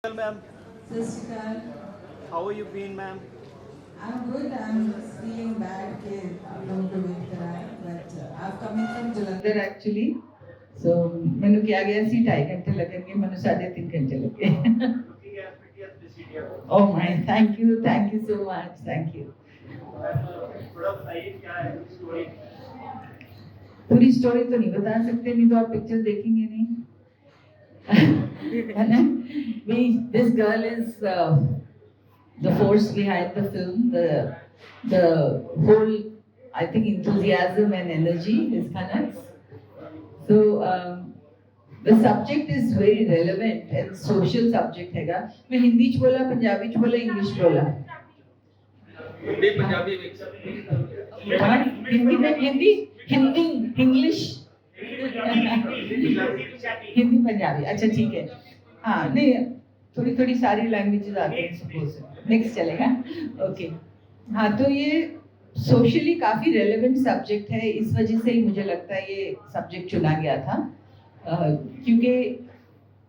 Well, ma'am, Sasical, how have you been, ma'am? I'm good. I'm just feeling bad कि आप लोगों को wait कराएं, but I'm coming from Jalandhar actually. So मैंने क्या गया सी 2.5 घंटे लगेंगे, मैंने 3.5 घंटे लगे. Oh my, thank you so much, thank you. पूरी स्टोरी तो नहीं बता सकते, नहीं तो आप पिक्चर देखेंगे नहीं. है ना? This girl is the force behind the film, the whole, I think, enthusiasm and energy is Khanak's. So the subject is very relevant and social subject हैगा. मैं हिंदी च बोला, पंजाबी च बोला, इंग्लिश बोला. हिंदी पंजाबी हाँ, हिंदी में हिंदी इंग्लिश हिंदी पंजाबी. अच्छा ठीक है. हाँ नहीं, थोड़ी थोड़ी सारी लैंग्वेजेस आती हैं सपोज. नेक्स्ट चलेगा. ओके. हाँ तो ये सोशली काफ़ी रेलेवेंट सब्जेक्ट है, इस वजह से ही मुझे लगता है ये सब्जेक्ट चुना गया था. क्योंकि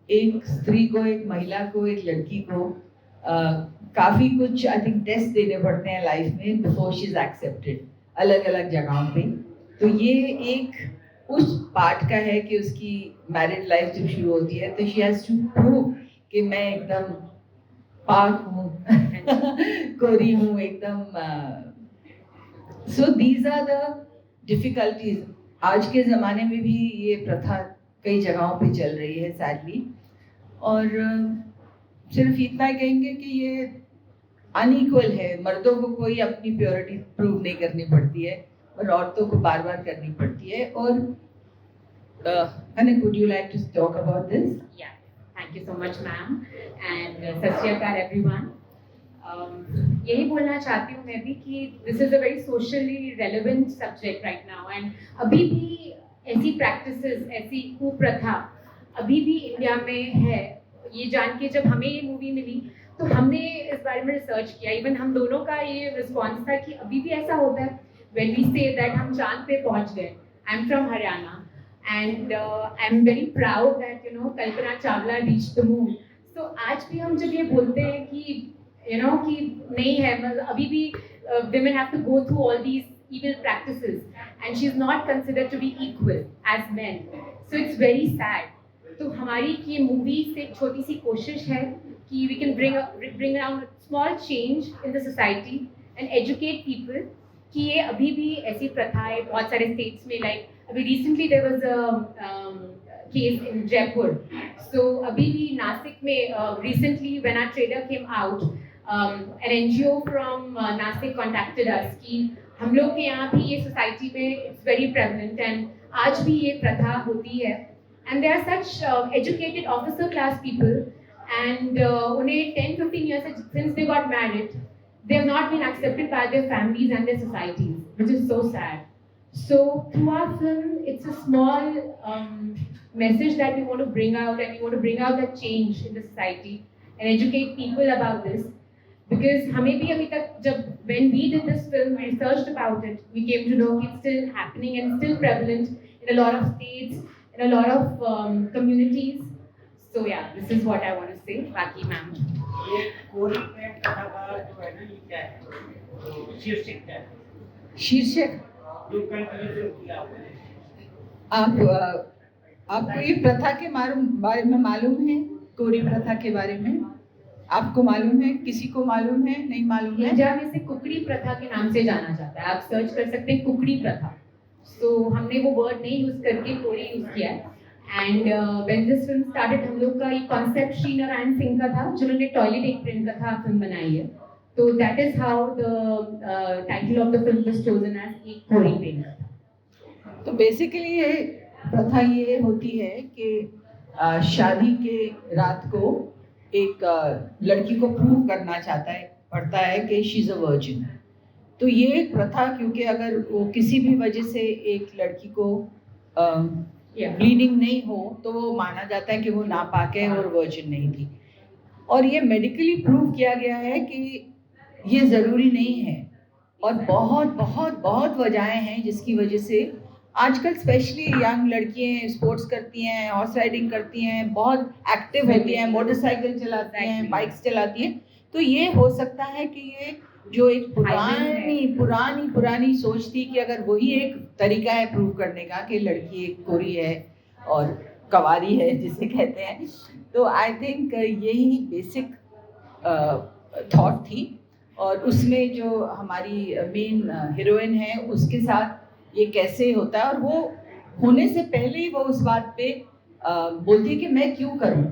एक स्त्री को, एक महिला को, एक लड़की को काफ़ी कुछ आई थिंक टेस्ट देने पड़ते हैं लाइफ में बिफोर शी इज़ एक्सेप्टेड, अलग अलग जगहों पे. तो ये एक उस पार्ट का है कि उसकी मैरिड लाइफ जब शुरू होती है तो शी हैज़ टू प्रूव कि मैं एकदम पाक हूँ, कोरी हूँ एकदम. So these are the difficulties. आज के ज़माने में भी ये प्रथा कई जगहों पे चल रही है सैडली. और सिर्फ इतना ही कहेंगे कि ये अनइक्वल है. मर्दों को कोई अपनी प्योरिटी प्रूव नहीं करनी पड़ती है और औरतों को बार बार करनी पड़ती है. और Kanak, would you like to talk about this? Yeah, thank you so much, ma'am, and Sat Shri Akal everyone. यही बोलना चाहती हूँ मैं भी कि this is a very socially relevant subject right now, and अभी भी ऐसी practices, ऐसी कुप्रथा अभी भी इंडिया में है. ये जान के जब हमें ये मूवी मिली तो हमने इस बारे में रिसर्च किया. इवन हम दोनों का ये रिस्पॉन्स था कि अभी भी ऐसा होता है. When we say that हम चांद पे पहुँच गए. I'm from Haryana and I'm very proud that Kalpana Chawla reached the moon. So आज भी हम जब ये बोलते हैं कि कि नहीं है, मतलब अभी भी women have to go through all these evil practices and she's not considered to be equal as men. So it's very sad. तो हमारी ये मूवी से एक छोटी सी कोशिश है कि we can bring around a small change in the society and educate people कि ये अभी भी ऐसी प्रथाएं बहुत सारे states में, like अभी recently there was a case in Jaipur. So अभी भी नासिक में recently when our trailer came out, an NGO from Nasik contacted us कि हम लोग के यहाँ भी ये society में it's very prevalent and आज भी ये प्रथा होती है. And they are such educated officer class people and उन्हें 10-15 years since they got married, they have not been accepted by their families and their societies, which is so sad. So through our film, it's a small message that we want to bring out, and we want to bring out that change in the society and educate people about this. Because हमें भी अभी तक जब when we did this film, we researched about it, we came to know it's still happening and still prevalent in a lot of states, in a lot of communities. So yeah, this is what I want to say. बाकी ma'am. ये कोरी प्रेम कथा का जो है ना, ये क्या है, शीर्षक क्या है? शीर्षक जो कंक्लूजन किया आपको ये प्रथा के बारे में मालूम है? कोरी प्रथा के बारे में आपको मालूम है? किसी को मालूम है? नहीं मालूम है? पंजाब में से कुकड़ी प्रथा के नाम से जाना जाता है. आप सर्च कर सकते हैं कुकड़ी प्रथा. So हमने वो वर्ड नहीं यूज करके कोरी यूज किया है. And when this film started, हम लोग का ये कॉन्सेप्ट श्री नारायण सिंह का था जिन्होंने टॉयलेट एप्रन कथा फिल्म बनाई है. तो that is how the title of the film was chosen as एक कोरी प्रेम कथा. तो बेसिकली ये प्रथा ये होती है कि शादी के रात को एक लड़की को प्रूव करना पड़ता है कि शी इज़ अ वर्जिन. तो ये एक प्रथा, क्योंकि अगर वो किसी भी वजह से एक लड़की को ब्लीडिंग नहीं हो तो वो माना जाता है कि वो नापाक है और वर्जिन नहीं थी. और ये मेडिकली प्रूव किया गया है कि ये ज़रूरी नहीं है. और बहुत बहुत बहुत वजहें हैं जिसकी वजह से आजकल स्पेशली यंग लड़कियां स्पोर्ट्स करती हैं, हॉर्स राइडिंग करती हैं, बहुत एक्टिव होती हैं, मोटरसाइकिल चलाती हैं, बाइक्स चलाती हैं। तो ये हो सकता है कि ये जो एक पुरानी सोच थी कि अगर वही एक तरीका है प्रूव करने का कि लड़की एक कोरी है और कवारी है जिसे कहते हैं, तो आई थिंक यही बेसिक थॉट थी। और उसमें जो हमारी मेन हीरोइन है उसके साथ ये कैसे होता है, और वो होने से पहले ही वो उस बात पे बोलती है कि मैं क्यों करूं।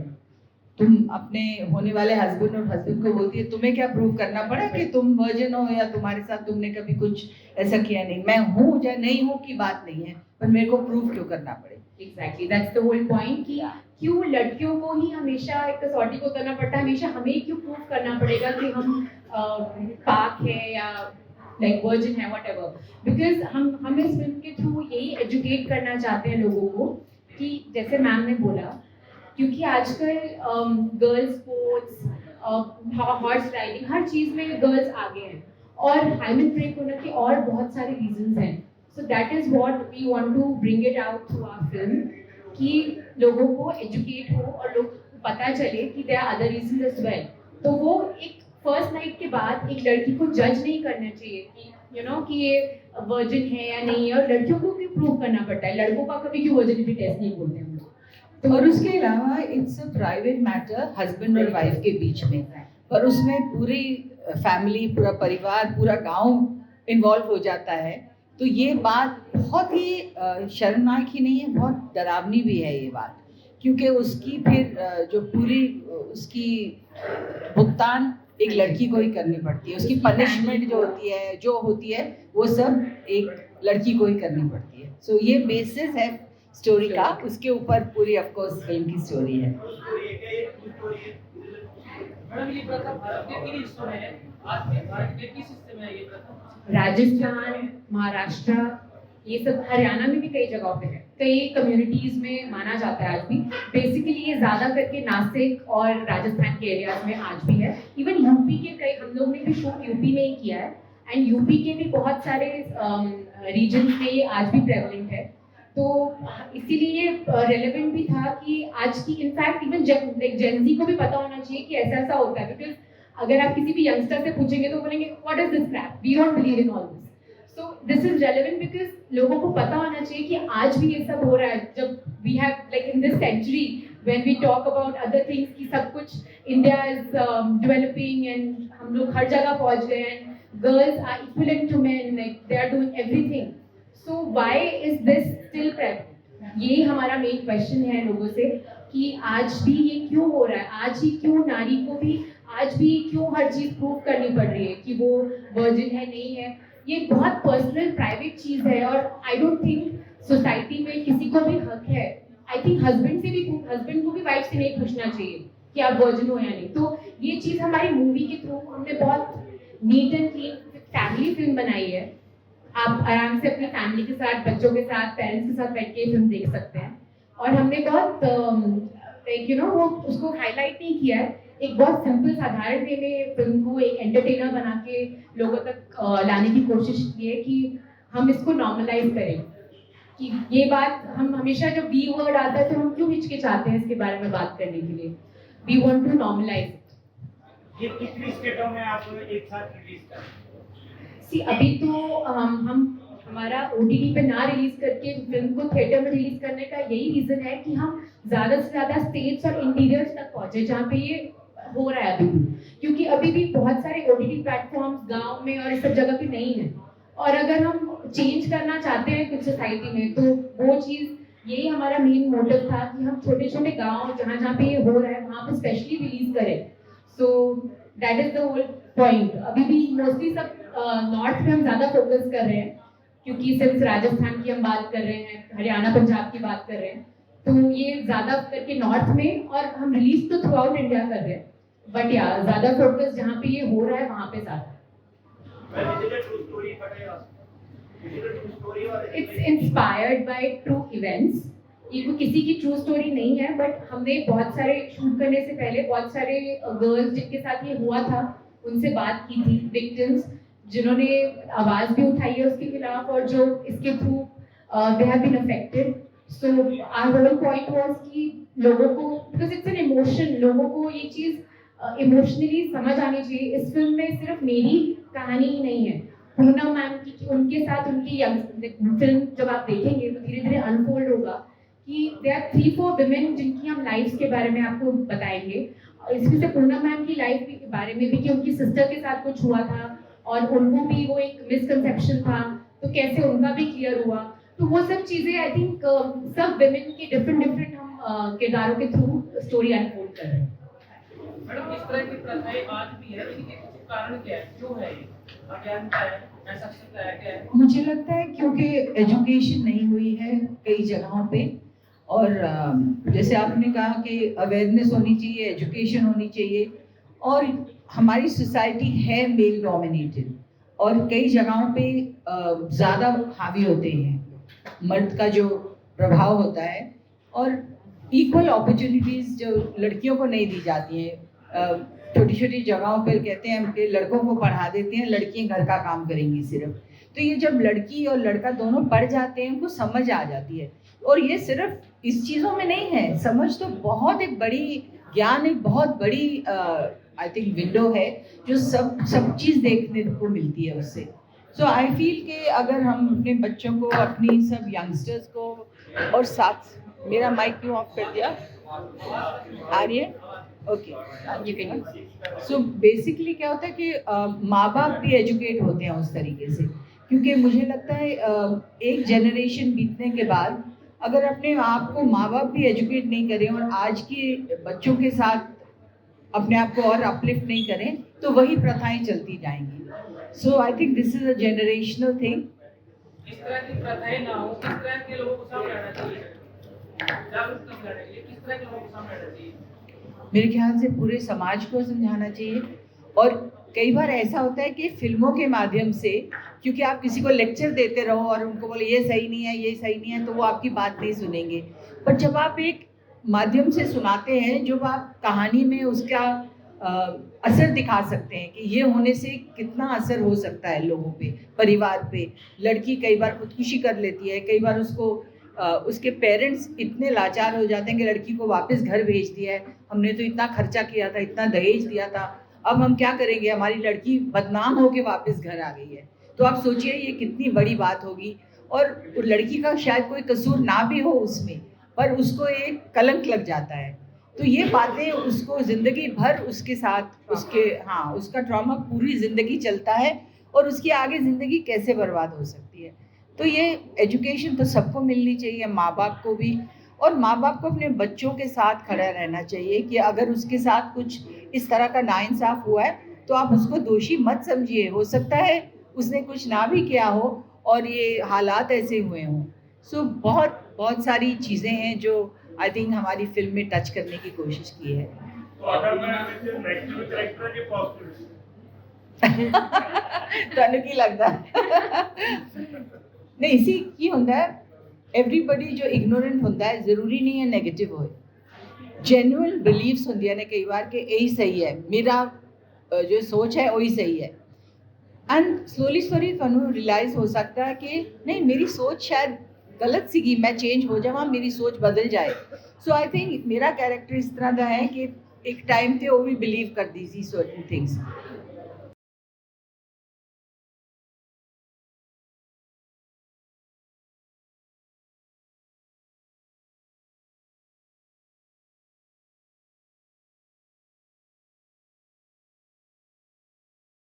तुम अपने होने वाले हस्बैंड को बोलती है तुम्हें क्या प्रूव करना पड़ा कि तुम वर्जिन हो या तुम्हारे साथ तुमने कभी कुछ ऐसा किया नहीं। मैं हूँ या नहीं हूँ की बात नहीं है, पर मेरे को प्रूव क्यों करना पड़े। Exactly, that's the whole point कि क्यों लड़कियों को ही हमेशा एक कसौटी को उतरना पड़ता है, हमेशा हमें क्यों प्रूव करना पड़ेगा कि हम पाक है या लाइक वर्जिन है, व्हाटएवर। बिकॉज हम इस फिल्म के थ्रू यही एजुकेट करना चाहते हैं लोगों को कि जैसे मैम ने बोला, क्योंकि आजकल गर्ल्स स्पोर्ट्स, हॉर्स राइडिंग, हर चीज़ में गर्ल्स आगे हैं और हाइमन ब्रेक होने के और बहुत सारे रीजंस हैं। So that is what we want to bring it out through our film, कि लोगों को एजुकेट हो और लोग पता चले कि there are other reasons as well. तो वो एक फर्स्ट नाइट के बाद एक लड़की को जज नहीं करना चाहिए कि यू नो कि ये वर्जिन है या नहीं है, और लड़कियों को क्यों प्रूव करना पड़ता है, लड़कों का कभी क्यों वर्जिनिटी टेस्ट नहीं बोलते हम लोग। तो और उसके अलावा it's a private matter husband और वाइफ के बीच में, पर उसमें पूरी फैमिली, पूरा परिवार, पूरा गांव इन्वॉल्व हो जाता है। तो ये बात बहुत ही शर्मनाक ही नहीं है, बहुत डरावनी भी है ये बात, क्योंकि उसकी फिर जो पूरी उसकी भुगतान एक लड़की को ही करनी पड़ती है। उसकी पनिशमेंट जो होती है वो सब एक लड़की को ही करनी पड़ती है। सो ये बेसिस है स्टोरी का, उसके ऊपर पूरी ऑफ कोर्स फिल्म की स्टोरी है। मैडम ये प्रथा भारत के किन हिस्सों में है? भारत के किस हिस्से में है ये प्रथा? राजस्थान, महाराष्ट्र, ये सब, हरियाणा में भी कई जगहों पे है, कई कम्युनिटीज में माना जाता है आज भी। बेसिकली ये ज्यादा करके नासिक और राजस्थान के एरियाज में आज भी है। इवन यूपी के कई, हम लोग ने भी शूट यूपी में ही किया है, एंड यूपी के भी बहुत सारे रीजन में ये आज भी प्रेवलेंट है। तो इसीलिए रेलेवेंट भी था कि आज की, इनफैक्ट इवन जेनजी को भी पता होना चाहिए कि ऐसा ऐसा होता है। बिकॉज अगर आप किसी भी यंगस्टर से पूछेंगे तो बोलेंगे what is this crap, we don't believe in all this. So this is relevant because लोगों को पता होना चाहिए कि आज भी ये सब हो रहा है। जब we have like in this century when we talk about other things कि सब कुछ इंडिया इज डेवलपिंग एंड हम लोग हर जगह पहुंच गए हैं, girls are equivalent to men, like they are doing everything. So why is this still present? यही हमारा मेन क्वेश्चन है लोगों से कि आज भी ये क्यों हो रहा है, आज ही क्यों नारी को भी आज भी क्यों हर चीज प्रूव करनी पड़ रही है कि वो वर्जिन है नहीं है। ये बहुत पर्सनल प्राइवेट चीज है और आई डोंट थिंक सोसाइटी में किसी को भी हक है। आई थिंक हस्बैंड को भी वाइफ से नहीं पूछना चाहिए कि आप वर्जिन हो या नहीं। तो ये चीज हमारी मूवी के थ्रू हमने बहुत neat and clean family film बनाई है। आप आराम से अपनी फैमिली के साथ, बच्चों के साथ, पेरेंट्स के साथ बैठ के फिल्म देख सकते हैं। और हमने बहुत वो उसको हाईलाइट नहीं किया है, एक बहुत सिंपल साधारण वे में फिल्म को एक एंटरटेनर बना के लोगों तक लाने की कोशिश की है कि हम इसको नॉर्मलाइज करें। कि ये बात हम हमेशा, जब वी वर्ड आता है तो हम क्यों हिचकिचाते हैं इसके बारे में बात करने के लिए। We want to normalize. ये कितनी स्टेटों में आप एक साथ रिलीज कर? सी अभी तो हमारा OTT पे ना रिलीज करके फिल्म को थिएटर में रिलीज करने का यही रीजन है कि हम ज़्यादा से ज़्यादा स्टेट्स और इंटीरियर्स तक पहुँचे जहाँ पे ये हो रहा है अभी भी। क्योंकि अभी भी बहुत सारे OTT प्लेटफॉर्म्स गांव में और इस सब जगह पे नहीं है। और अगर हम चेंज करना चाहते हैं कुछ सोसाइटी में, तो वो चीज़, यही हमारा मेन मोटिव था कि हम छोटे छोटे गाँव जहाँ जहाँ पे ये हो रहा है वहाँ पे स्पेशली रिलीज करें। So that is the whole point. अभी भी मोस्टली सब नॉर्थ में हम ज़्यादा फोकस कर रहे हैं, क्योंकि सिर्फ राजस्थान की हम बात कर रहे हैं, हरियाणा पंजाब की बात कर रहे हैं, तो ये ज़्यादा करके नॉर्थ में, और हम रिलीज तो थ्रू आउट इंडिया कर रहे हैं, बट या ज़्यादा फोकस जहाँ पे ये हो रहा है वहाँ पे ज़्यादा। It's inspired by true events. ये कोई किसी की ट्रू स्टोरी नहीं है, बट हमने बहुत सारे शूट करने से पहले बहुत सारे गर्ल्स जिनके साथ ये हुआ था उनसे बात की थी, विक्टिम्स जिन्होंने आवाज़ भी उठाई है उसके खिलाफ, और जो इसके through they have been affected. So our whole point was कि लोगों को, because it's an emotion, लोगों को ये चीज़ इमोशनली समझ आनी चाहिए. इस फिल्म में सिर्फ मेरी कहानी ही नहीं है, पूनम मैम की, उनके साथ उनकी फिल्म जब आप देखेंगे तो धीरे धीरे अनफोल्ड होगा कि there are 3-4 women जिनकी हम लाइफ्स के बारे में आपको बताएंगे. इसमें से पूनम मैम की लाइफ के बारे में भी कि उनकी सिस्टर के साथ कुछ हुआ था और उनको भी वो एक मिसकंसेप्शन था, तो कैसे उनका भी क्लियर हुआ. तो वो सब चीज़ें आई थिंक सब विमेन के डिफरेंट हम किरदारों के थ्रू स्टोरी अनफोल्ड कर रहे हैं. मैडम, इस तरह की प्रथाएं आज भी है, लेकिन इसके कारण क्या है, क्यों है ये? अज्ञानता है, ऐसा सकता है, क्या है? मुझे लगता है क्योंकि एजुकेशन नहीं हुई है कई जगहों पे, और जैसे आपने कहा कि अवेयरनेस होनी चाहिए, एजुकेशन होनी चाहिए, और हमारी सोसाइटी है मेल डोमिनेटेड और कई जगहों पे ज़्यादा हावी होते हैं, मर्द का जो प्रभाव होता है, और इक्वल अपॉर्चुनिटीज़ जो लड़कियों को नहीं दी जाती हैं. छोटी छोटी जगहों पर कहते हैं कि लड़कों को पढ़ा देते हैं, लड़कियां घर का काम करेंगी सिर्फ. तो ये जब लड़की और लड़का दोनों पढ़ जाते हैं उनको समझ आ जाती है. और ये सिर्फ इस चीज़ों में नहीं है, समझ तो बहुत एक बड़ी ज्ञान, एक बहुत बड़ी आई थिंक विंडो है जो सब चीज़ देखने को मिलती है उससे. सो आई फील कि अगर हम अपने बच्चों को, अपनी सब यंगस्टर्स को, और साथ मेरा माइक क्यों ऑफ कर दिया, आ रही है? Okay, You can use. So basically क्या होता है कि माँ बाप भी एजुकेट होते हैं उस तरीके से, क्योंकि मुझे लगता है एक जनरेशन बीतने के बाद अगर अपने आप को माँ बाप भी एजुकेट नहीं करें और आज के बच्चों के साथ अपने आप को और अपलिफ्ट नहीं करें तो वही प्रथाएं चलती जाएंगी. So I think this is a generational thing. इस तरह की प्रथाएं ना हो, किस तरह के लोगों को सामने आना चाहिए, जागरूकता फैलाने के लिए किस तरह के लोगों को सामने आना चाहिए? मेरे ख्याल से पूरे समाज को समझाना चाहिए. और कई बार ऐसा होता है कि फिल्मों के माध्यम से, क्योंकि आप किसी को लेक्चर देते रहो और उनको बोले ये सही नहीं है, ये सही नहीं है, तो वो आपकी बात नहीं सुनेंगे. पर जब आप एक माध्यम से सुनाते हैं, जब आप कहानी में उसका असर दिखा सकते हैं कि ये होने से कितना असर हो सकता है लोगों पे, परिवार पे. लड़की कई बार खुदकुशी कर लेती है, कई बार उसको उसके पेरेंट्स इतने लाचार हो जाते हैं कि लड़की को वापस घर भेज दिया है, हमने तो इतना खर्चा किया था, इतना दहेज दिया था, अब हम क्या करेंगे, हमारी लड़की बदनाम होके वापस घर आ गई है. तो आप सोचिए ये कितनी बड़ी बात होगी. और लड़की का शायद कोई कसूर ना भी हो उसमें, पर उसको एक कलंक लग जाता है. तो ये बातें उसको ज़िंदगी भर उसके साथ उसका ट्रॉमा पूरी ज़िंदगी चलता है, और उसकी आगे ज़िंदगी कैसे बर्बाद हो सकती है. तो ये एजुकेशन तो सबको मिलनी चाहिए, माँ बाप को भी, और माँ बाप को अपने बच्चों के साथ खड़ा रहना चाहिए कि अगर उसके साथ कुछ इस तरह का नाइंसाफ़ हुआ है तो आप उसको दोषी मत समझिए. हो सकता है उसने कुछ ना भी किया हो और ये हालात ऐसे हुए हों. सो बहुत सारी चीज़ें हैं जो आई थिंक हमारी फिल्म में टच करने की कोशिश की है. ਤੁਹਾਨੂੰ ਕੀ ਲੱਗਦਾ? ਨਹੀਂ ਸੀ ਕੀ ਹੁੰਦਾ ਹੈ, एवरीबडी जो इग्नोरेंट होता है ज़रूरी नहीं है नेगेटिव होए. जेन्युइन बिलीव्स होंदियां ने कई बार कि यही सही है, मेरा जो सोच है वही सही है. एंड स्लोली ਤੁਹਾਨੂੰ रियलाइज़ हो सकता है कि नहीं, मेरी सोच शायद गलत सीगी, मैं चेंज हो जावा, मेरी सोच बदल जाए. सो आई थिंक मेरा कैरेक्टर इस तरह का है कि एक टाइम पे वो भी बिलीव करती सी सर्टन थिंग्स,